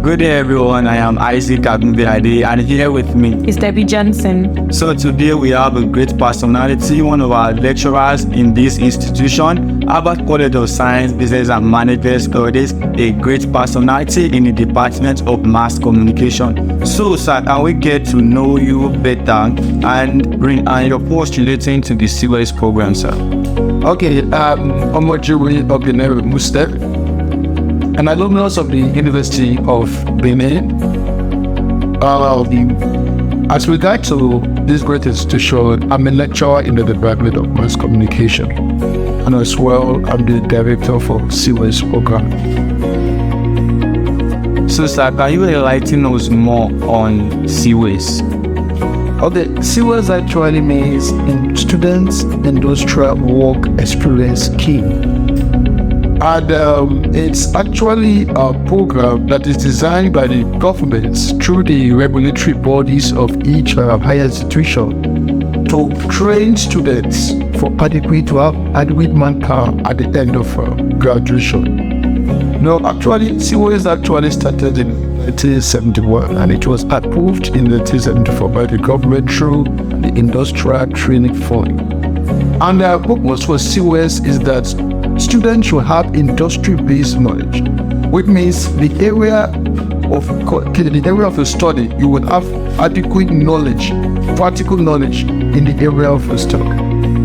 Good day, everyone. I am Isaac Agunbiade, and here with me is Debbie Johnson. So today we have a great personality, one of our lecturers in this institution, Harvard College of Science, Business and Management Studies, a great personality in the Department of Mass Communication. So, sir, can we get to know you better and bring your post relating to the SIWES program, sir? Okay, I'm Majuri Obinere Mustef, an alumnus of the University of Benin. As regard to this great institution, I'm a lecturer in the Department of Mass Communication, and as well, I'm the director for SIWES program. So, sir, can you enlighten us more on SIWES? Okay, SIWES actually means Students Industrial Work Experience Scheme. And it's actually a program that is designed by the governments through the regulatory bodies of each higher institution to train students for adequate manpower at the end of graduation. No, actually, SIWES actually started in 1971, and it was approved in 1974 by the government through the Industrial Training Fund. And the purpose for SIWES is that students should have industry-based knowledge, which means the area of the study, you will have adequate knowledge, practical knowledge in the area of the study.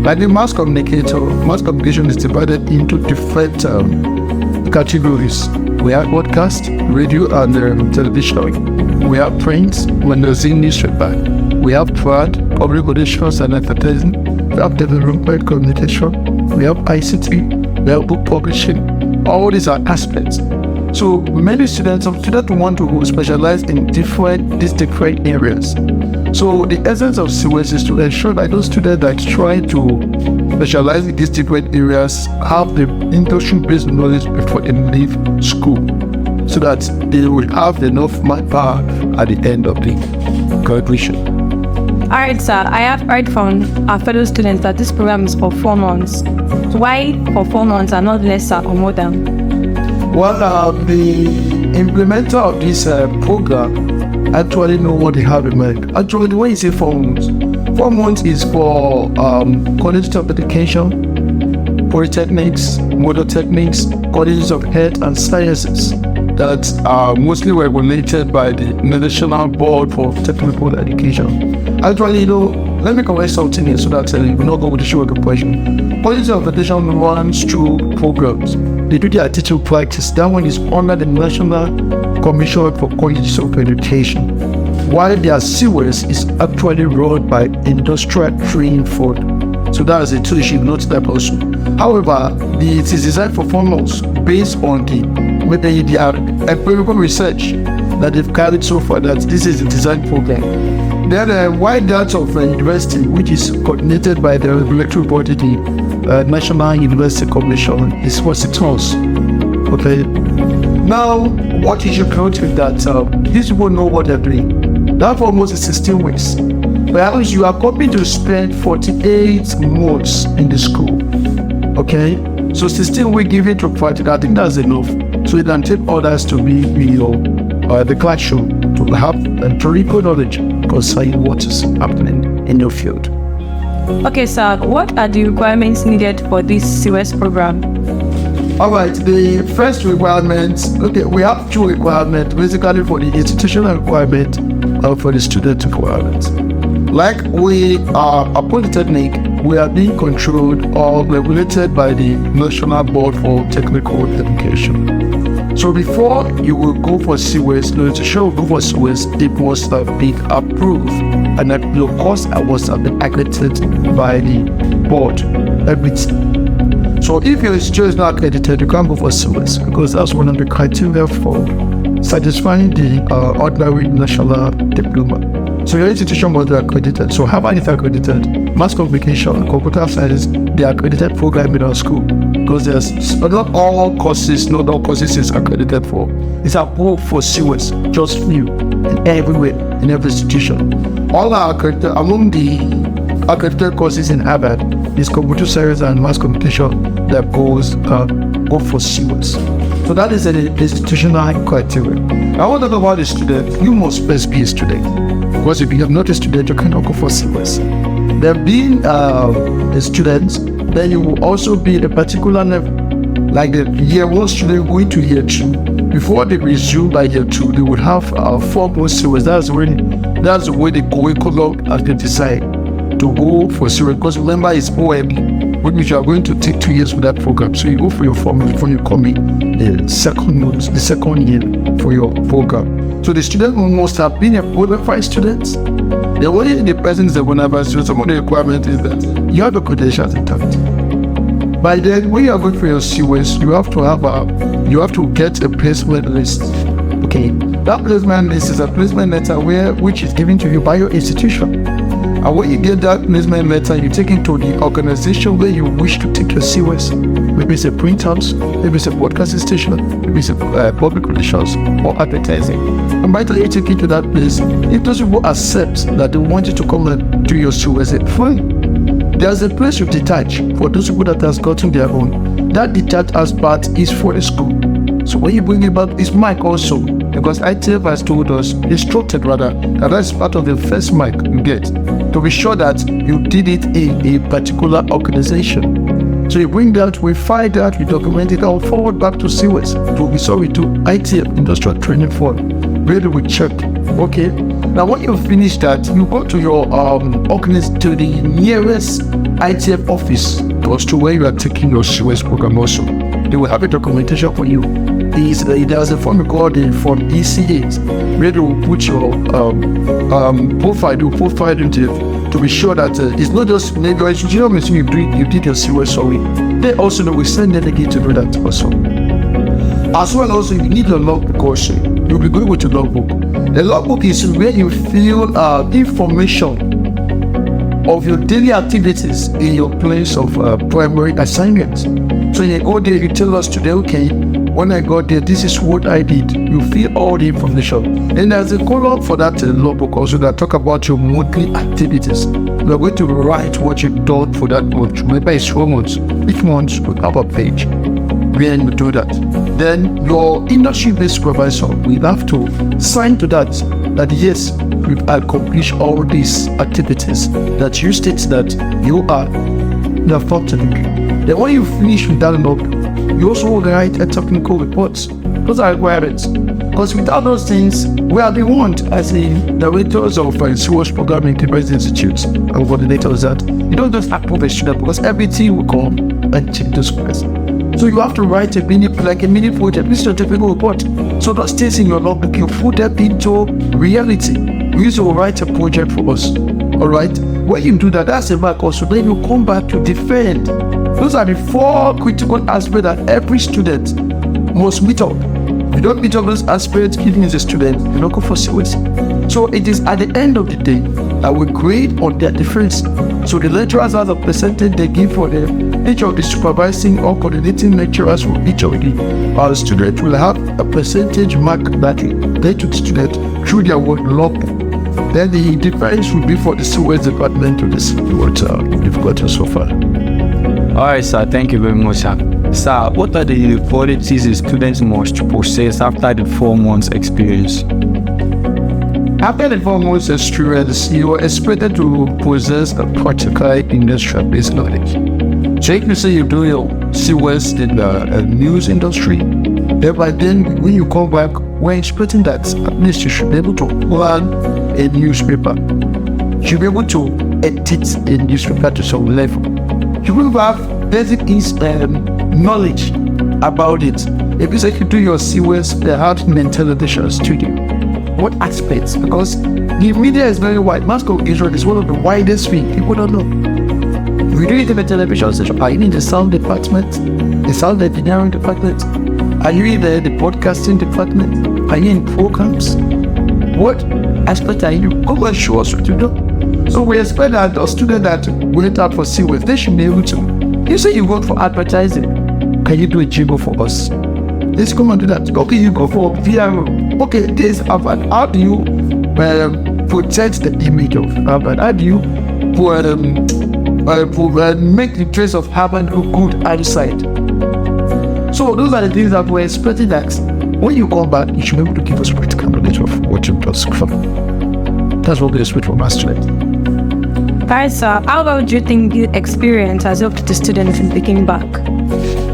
Like the mass communication is divided into different categories. We have broadcast, radio and television. We have print, magazine, newspaper. We have brand, public relations and advertising. We have development communication. We have ICT. We have book publishing. All these are aspects. So many students want to specialize in these different areas. So the essence of SIWES is to ensure that those students that try to specialize in these different areas have the industry-based knowledge before they leave school, so that they will have enough manpower at the end of the graduation. Alright, sir, I have heard from our fellow students that this program is for 4 months. Why for 4 months and not lesser or more than? Well, the implementer of this program actually know what they have in mind. Actually, the way you say 4 months, 4 months is for college of education, polytechnics, model techniques, colleges of health and sciences that are mostly regulated by the National Board for Technical Education. Actually, let me correct something here so that you will not go with the show question. Colleges of education runs through programs. They do their teaching practice. That one is under the National Commission for Colleges of Education, while their SIWES is actually run by Industrial Training Fund. So that is a two issue, not that also. However, it is designed for 4 months based on the empirical research that they've carried so far, that this is a design program. Then why that of university, which is coordinated by the regulatory body, the National University Commission, is for 6 months. Okay. Now, what is your approach with that? These people know what they're doing. That for almost 16 weeks. But you are going to spend 48 months in the school. Okay? So 16 weeks given to practical, I think that's enough. So you can take others to be the classroom to have empirical knowledge concerning what is happening in your field. Okay, sir, what are the requirements needed for this SIWES program? Alright, the first requirement, we have 2 requirements, basically for the institutional requirement and for the student requirement. Like we are a polytechnic, we are being controlled or regulated by the National Board for Technical Education. So before you will go for SIWES, the institution will go for SIWES, it must have been approved, and that your course must have been accredited by the board. Everything. So if your institution is not accredited, you can't go for SIWES, because that's one of the criteria for satisfying the ordinary national diploma. So your institution must be accredited. So Harvard is accredited, mass communication, computer science, they are accredited program in our school. Because not all courses is accredited for. It's approved for SIWES, just few, and everywhere, in every institution. All are accredited. Among the accredited courses in Harvard is computer science and mass communication that go for SIWES. So So that is an institutional criteria. I want to talk about the student. You must first be a student. Because if you are not a student, you cannot go for SIWES. There being a student, then you will also be in a particular level. Like the year 1 student going to year 2. Before they resume by year 2, they would have 4 more SIWES. That's the way the curriculum has been decided to go for SIWES. Because remember, it's OME, which you are going to take 2 years for that program. So you go for your form before you come in the second year for your program. So the student must have been a bona fide student. The way the person is a bona fide student, some of the requirement is that you have the credentials intact. By then, when you are going for your SIWES, you have to get a placement list. Okay, that placement list is a placement letter which is given to you by your institution. And when you get that placement letter, you take it to the organization where you wish to take your SIWES. Maybe it's a printhouse, maybe it's a broadcasting station, maybe it's a public relations or advertising. And by the time you take it to that place, if those people accept that they want you to come and do your SIWES, fine. There's a place you detach for those people that has gotten their own. That detached as part is for the school. So when you bring it back, it's mic also. Because ITF has told us, instructed rather, that that's part of the first mic you get. To be sure that you did it in a particular organization. So you bring that, we file that, we document it, and forward back to SIWES. To ITF, Industrial Training Forum. Where do we check? Okay. Now, when you finish that, you go to your to the nearest ITF office, close to where you are taking your SIWES program also. They will have a documentation for you. There's a form called the Form ECAs, where they will put your profile, you profile into to be sure that it's not just maybe you did your SIWES, sorry. They also will send delegate to do that also. As well also, you need a logbook also. You'll be going with your logbook. The logbook is where you fill information of your daily activities in your place of primary assignment. So you go there, you tell us today, okay, when I got there, this is what I did. You fill all the information. Then there's a column for that logbook also that talk about your monthly activities. You're going to write what you've done for that month. Remember, it's 4 months. Each month will have a page where you do that. Then your industry-based supervisor will have to sign to that yes, you've accomplished all these activities that you state that you have thought to do. Then when you finish with that log, you also write a technical report. Those are requirements. Because without those things, we are the ones as the directors of SIWES Programming University Institutes and coordinators that you don't just approve a student because everything will come and check those questions. So you have to write a mini project, this is a technical report. So those things in your logbook, you put that into reality. You used to write a project for us. Alright? When you do that, that's a mark also. Then you come back to defend. Those are the 4 critical aspects that every student must meet up. If you don't meet up those aspects, even as a student, you don't go for SIWES. So it is at the end of the day that we grade on their difference. So the lecturers have a percentage they give for them. Each of the supervising or coordinating lecturers for each of the students will have a percentage mark that they to the student through their work log. Then the difference would be for the SIWES department to this what you've got so far. Alright, sir. Thank you very much, sir. Sir, what are the qualities the students must possess after the 4 months experience? After the 4 months experience, you are expected to possess a practical industrial-based knowledge. So if you say you do your SIWES in the news industry, then by then when you come back, we're expecting that at least you should be able to run a newspaper. You should be able to edit a newspaper to some level. You will have basic knowledge about it. If you say you do your SIWES, the Art and Television Studio, what aspects? Because the media is very wide. Mass communication is one of the widest fields. People don't know. If you do it in the television station, are you in the sound department, the sound engineering department? Are you in the broadcasting department? Are you in programs? What aspect are you? Come and show us what you do. So we expect that a student that went out for SIWES, they should be able to. You say you work for advertising. Can you do a jingle for us? Let's come and do that. Okay, you go for VR. Okay, this Harvard. How do you protect the image of Harvard? How do you make the trace of Harvard look good outside? So So those are the things that we're expecting that when you come back, you should be able to give us practical knowledge of what you've just from. That's what we expect from our students. Alright, sir. How well do you think the experience has helped the students in picking back?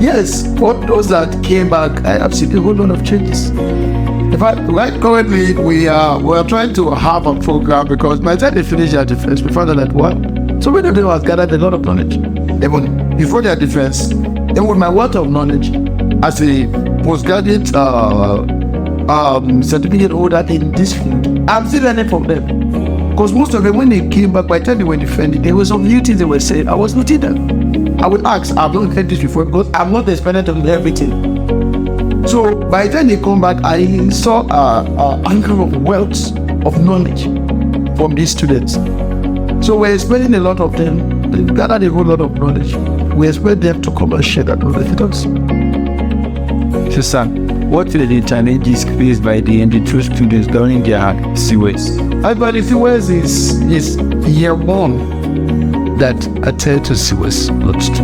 Yes, for those that came back, I have seen a whole lot of changes. In fact, right currently, we are trying to have a program because by the time they finish their defense, we found out that so many of them have gathered a lot of knowledge. Even before their defense, even with my wealth of knowledge, as a postgraduate certificate holder in this field, I'm still learning from them. Because most of them, when they came back, by the time they were defending, there were some new things they were saying. I was noting them. I would ask, I've not heard this before because I'm not the expert of everything. So by the time they come back, I saw an angle of wealth of knowledge from these students. So we're expecting a lot of them. They've gathered a whole lot of knowledge. We expect them to come and share that knowledge with us. So, sir, what are the challenges faced by the ND2 students during their SIWES? Everybody, SIWES is year one that attend to SIWES, not two.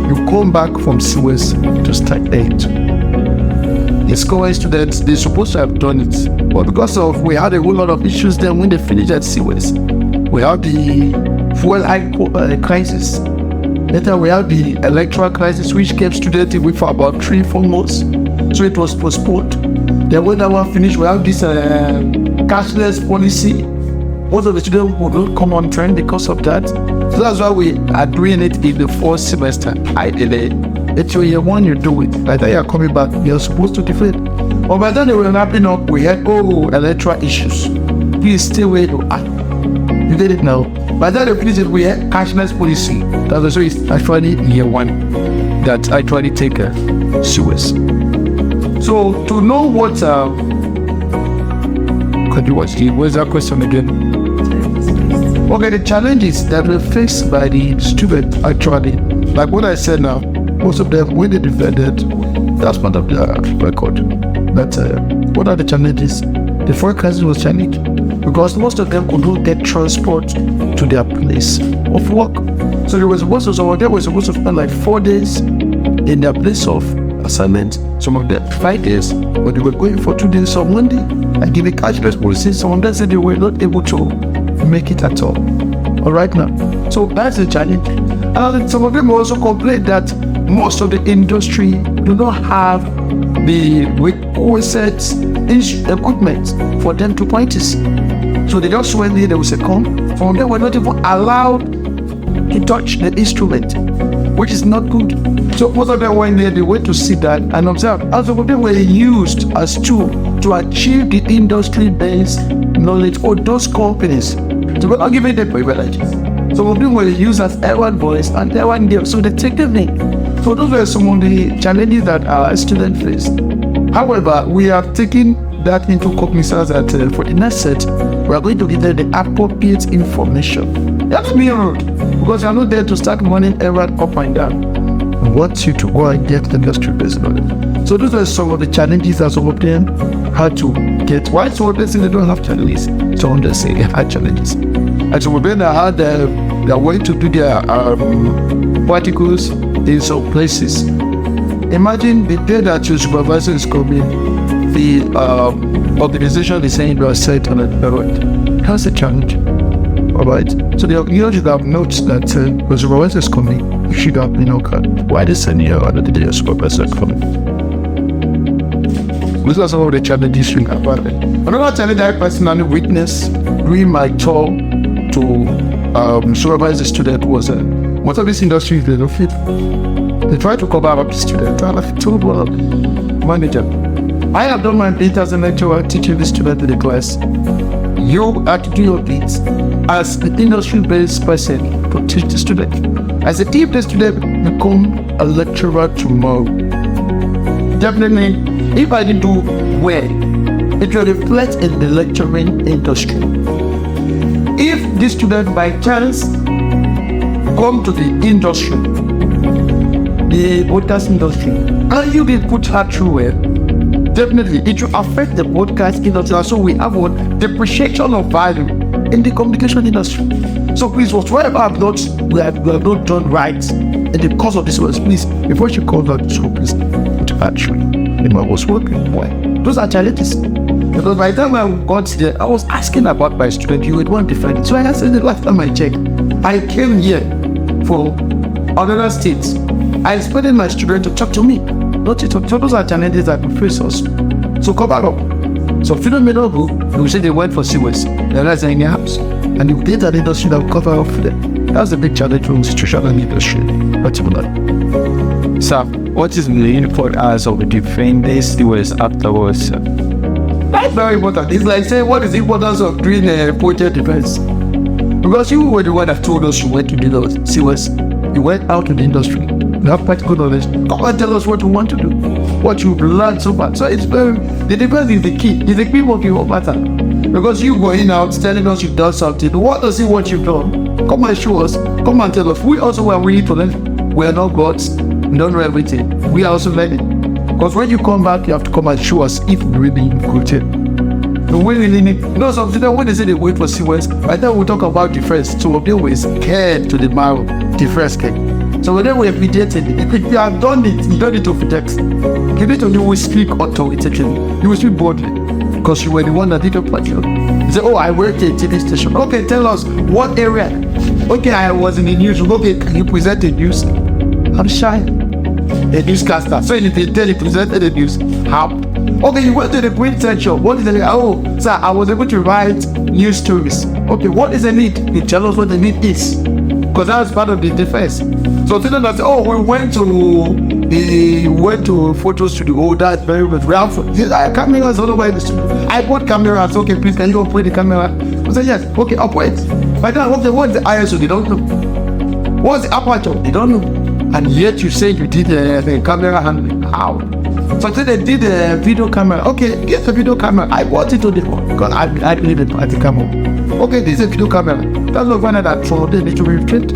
You come back from SIWES to start 8. The SCORE students, they're supposed to have done it, but because of we had a whole lot of issues then when they finished at SIWES, we have the fuel hike crisis. Later we have the electoral crisis, which kept students away for about 3-4 months. So it was postponed. Then when that one finished, we have this cashless policy. Most of the students will not come on trend because of that. So that's why we are doing it in the 4th semester. Ideally, it's your year one, you do it. By the time you're coming back, you're supposed to defend. But by the time they were wrapping up, we had electoral issues. Please stay where you are. You get it now. By the time they finish it, we had cashless policy. That's also it's actually year one that I try to take a SIWES. So to know what could you watch? What's that question again? Okay, the challenges that were faced by the student actually, like what I said now, most of them when they defended, that's part of their record. But what are the challenges? The forecasting was challenging because most of them could not get transport to their place of work. So they were supposed to spend like 4 days in their place of assignment, some of them 5 days, but they were going for 2 days on Monday. I give a cashless policy. Some of them said they were not able to make it at all. All right now. So that's a challenge. And some of them also complained that most of the industry do not have the requisite equipment for them to practice. So they just went there, they would say, come. Some of them were not even allowed to touch the instrument, which is not good. So most of them went there, they went to sit down and observe. And some of them were used as tools to achieve the industry-based knowledge of those companies. So we're not giving them privileges. Some of them were used as L1 boys and L1 girls, so they take them in. So those were some of the challenges that our students faced. However, we have taken that into cognizance that for the next set, we are going to give them the appropriate information. That's being rude, because you are not there to start running everyone up and down. We want you to go and get the industry-based knowledge. So those are some of the challenges that some of them had to get. Why some of them say they don't have challenges? Some of them say they had challenges. And some of them had their way to do their particles in some places. Imagine the day that your supervisor is coming, the organization is saying you are set on a road. That's a challenge. Alright? So you should have notes that the supervisor is coming, you should have been okay. Why they send you on the day your supervisor is coming? These are some of the challenges we have. Another challenge I personally witnessed during my tour to supervise the student was most of these industries they don't fit. They try to cover up the student. I'm a tool manager. I have done my bit as a lecturer teaching the student in the class. You have to do your bit as an industry-based person to teach the student. As if the student become a lecturer tomorrow, definitely, if I didn't do well, it will reflect in the lecturing industry. If this student by chance come to the industry, the broadcast industry, and you did put her through it, definitely it will affect the broadcast industry. So we have one depreciation of value in the communication industry. So please, whatever we have not done right, And the cause of this was, please, before she called out the school, please, put actually. And I was working. Why? Those are challenges. Because by the time I got there, I was asking about my student. You would want to find it. So I answered the last time I checked. I came here for another state. I expected my student to talk to me. Not to talk. So those are challenges that we face us. So cover up. So students may not go. They will say they went for SIWES. They're not in their house. And the data industry that will cover up for them. That's the big challenge for institutional industry, particularly. Sir, what is the importance of defending SIWES afterwards, sir? That's very important. It's like saying, what is the importance of doing a project defense? Because you were the one that told us you went to do those SIWES. You went out to the industry. You have practical knowledge. Come and tell us what you want to do, what you've learned so far. So it's very, the defense is the key. It's the key of your matter. Because you going out telling us you've done something. What does he want you've done? Come and show us. Come and tell us. We also are willing to learn. We are not gods. We don't know everything. We are also learning. Because when you come back, you have to come and show us if you really good it. We really need, something that when they say they wait for SIWES, by the time we talk about defense, so they were scared to the marrow, defense came. So when they were mediated, if you have done it, you don't need to protect. You need to you will speak authoritatively. You will speak boldly. Because you were the one that did the project. You say, oh, I worked at a TV station. Okay, tell us what area. Okay, I was in the news. Okay, can you present the news? I'm shy. A newscaster. So you tell you presented the news. How? Okay, you went to the print section. What is the need? Oh, sir, I was able to write news stories. Okay, what is the need? You tell us what the need is. Because that's part of the defense. So tell them that, oh, we went to photo studio. Oh, that's very good. We have cameras all over the studio. I bought cameras. Okay, please, can you operate the camera? I said, yes. Okay, operate. By the time, what's the ISO? They don't know. What's the aperture? They don't know. And yet you say you did the camera handling. How? So they did a video camera. Okay, get a video camera. I bought it to the phone because I believe it at the camera. Okay, this is a video camera. That's not one that for the need to be trained.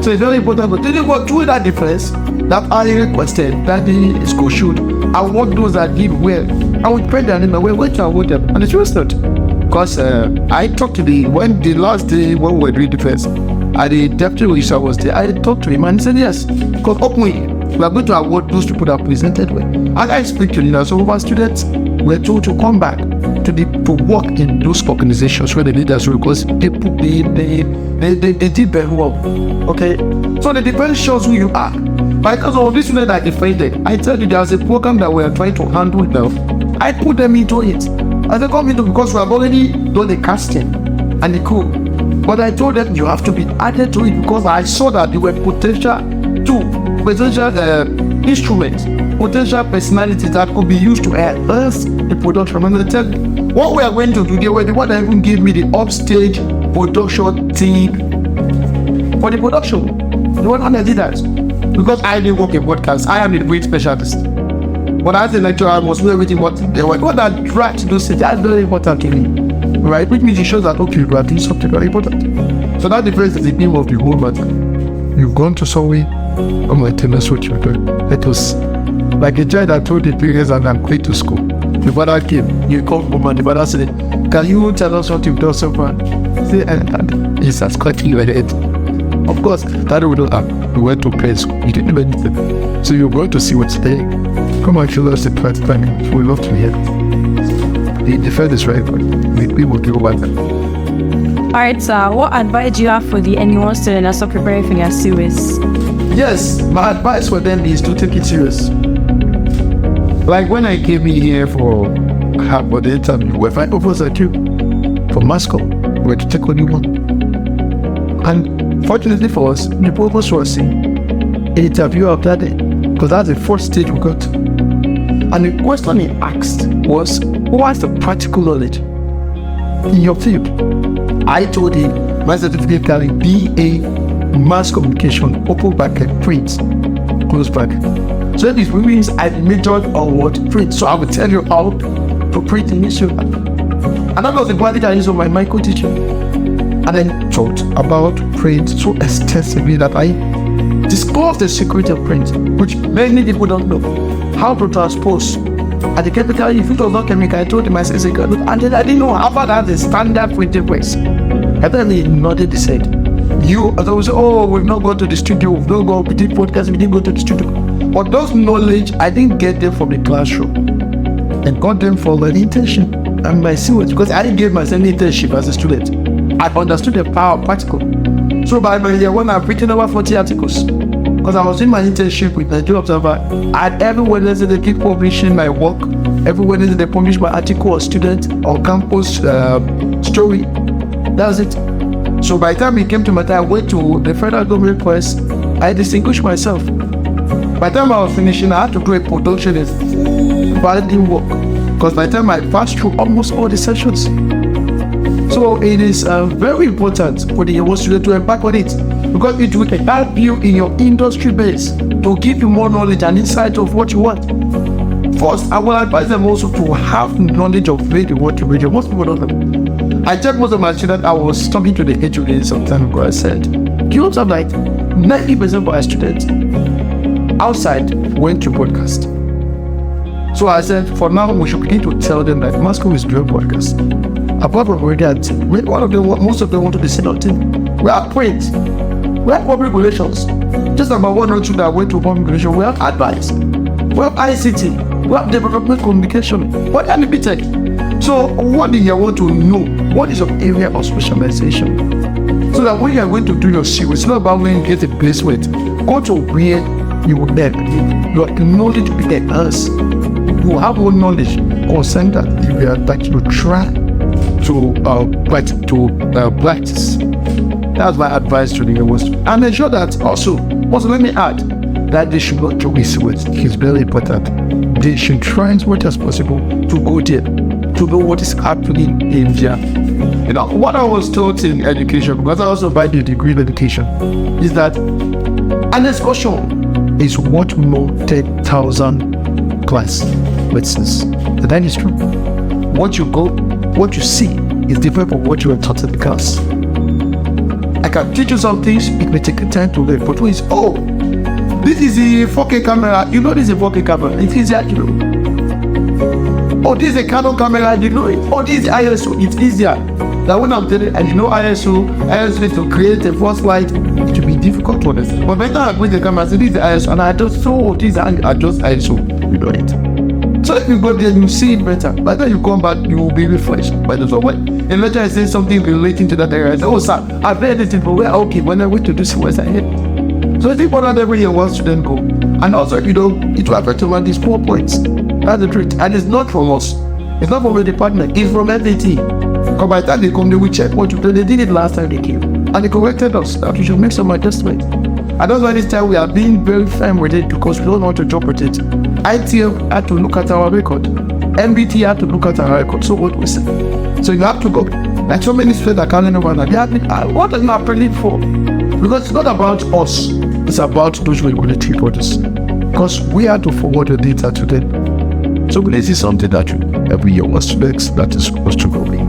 So it's very important. But they go through that difference that I requested that the school should. I want those that did well. I would pray them in my way, which I would them. And it's just not. Because I talked to when the last day when we were doing defense, the deputy registrar was there. I talked to him and he said yes. Because openly, we are going to award those people that presented well. And I speak to you. So our students were told to come back to work in those organizations where the leaders were, because they did very well. Okay? So the defense shows who you are. Because of this student I defended, I tell you there's a program that we are trying to handle now. I put them into it. I said come into because we have already done the casting and the crew. But I told them you have to be added to it because I saw that there were potential instruments, potential personalities that could be used to enhance the production. And I tell you, what we are going to do, they were the one that even gave me the upstage production team for the production. The one that did that. Because I didn't work in broadcast, I am a great specialist. When I was a lecturer, I was doing everything what they were. What that dragged to those things, that's very important to me. Right? Which means it shows that, okay, you are doing something very important. So that difference is the name of the whole matter. You've gone to somewhere, I'm going to tell us what you're doing. Let us, like a child that told the parents that I'm going to school. The father came, you come home and the father said, can you tell us what you've done so far? Say, and he's scratching your head. Of course, that would not happen. We went to prayer school. You didn't do anything. So you're going to see what's there. Come and show us the first time. We love to hear it. The first is right, but we will do about that. Alright, sir, what advice do you have for the anyone student that's not preparing for their SIWES? Yes, my advice for them is to take it serious. Like when I came in here for the interview, we find offers at you for Moscow, we were to take only one. And fortunately for us, the purpose was an interview of that day, because that's the first stage we got. And the question he asked was, who has the practical knowledge in your field? I told him my certificate carrying BA Mass Communication, open bracket, print, close bracket. So this means I majored on what? Print. So I will tell you how to print in this. And that was the quality I used on my micro teacher. And then taught about print so extensively that I disclosed the secret of print, which many people don't know. How to transpose. At the chemical, if it was not chemical, I told him I said, and then I didn't know how about that the standard printing press. And then he nodded his head. You always say, oh, we've not gone to the studio, we've not gone, we did podcast, we didn't go to the studio. But those knowledge, I didn't get them from the classroom. And got them from an internship and my SIWES, because I didn't give myself an internship as a student. I understood the power of practical. So by my year one, I've written over 40 articles. Because I was in my internship with Nigeria Observer, and every Wednesday they keep publishing my work. Every Wednesday they publish my article or student or campus story. That's it. So by the time it came to my time, I went to the federal government press. I distinguished myself. By the time I was finishing, I had to do a production quality work. Because by the time I passed through almost all the sessions. So it is very important for the young student to embark on it. Because it will help you in your industry base to give you more knowledge and insight of what you want. First, I will advise them also to have knowledge of radio, what you radio. Most people don't know. I checked most of my students. I was talking to the HOD some time ago. I said, do you observe like 90% of our students outside went to podcast? So I said, for now, we should begin to tell them that Moscow is doing podcast. Apart from radio, most of them want to be senior team. We are print. We have public relations. Just about 1 or 2 that went to public relations. We have advice. We have ICT. We have development communication. What can it be tech? So what do you want to know? What is your area of specialization? So that when you are going to do your SIWES, it's not about when you get a placement. Go to where you will learn. Your knowledge will be enhanced. You have more knowledge concerning that area that you try to practice. That's my advice to the university. And ensure that also let me add that they should not joke with SIWES. It's very important. They should try as much as possible to go there, to know what is happening in there. You know, what I was taught in education, because I also buy the degree in education, is that an excursion is worth more 10,000 class lessons. That is true. What you see is different from what you were taught in the class. I can teach you some things, it may take time to learn, but when it's, this is a 4K camera, you know this is a 4K camera, it's easier to know. Oh, this is a Canon camera, you know it. Oh, this is ISO, it's easier. That when I'm telling you, and you know ISO is to create a first light, it will be difficult to understand. But by the time I put the camera, I say this is ISO, and I just this I just ISO, you know it. So if you go there, you see it better. By the time you come back, you will be refreshed. But so when a lecturer is saying something relating to that area, I say, oh sir, I've heard it before. Well, okay, when I went to this was I heard. So it's important every year one student go. And also, it will affect around these 4 points. That's the truth. And it's not from us. It's not from the department. It's from FAT. Because by the time they come, they will check what you did. They did it last time they came. And they corrected us that we should make some adjustments. And that's why this time we are being very firm with it, because we don't want to drop with it. ITF had to look at our record. MBT had to look at our record. So what we say? So you have to go. Like so many students are calling over that. What are you appealing for? Because it's not about us. It's about those regulatory bodies. Because we have to forward the data to them. So this is something that every year was students that is supposed to go in.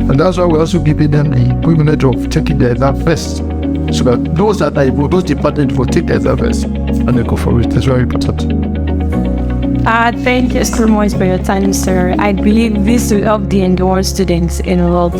And that's why we're also giving them the privilege of taking the exam first. So that those that are able, those departments will take the exam first and they go for it. That's very important. Thank you so much for your time, sir. I believe this will help the enrolled students in a lot.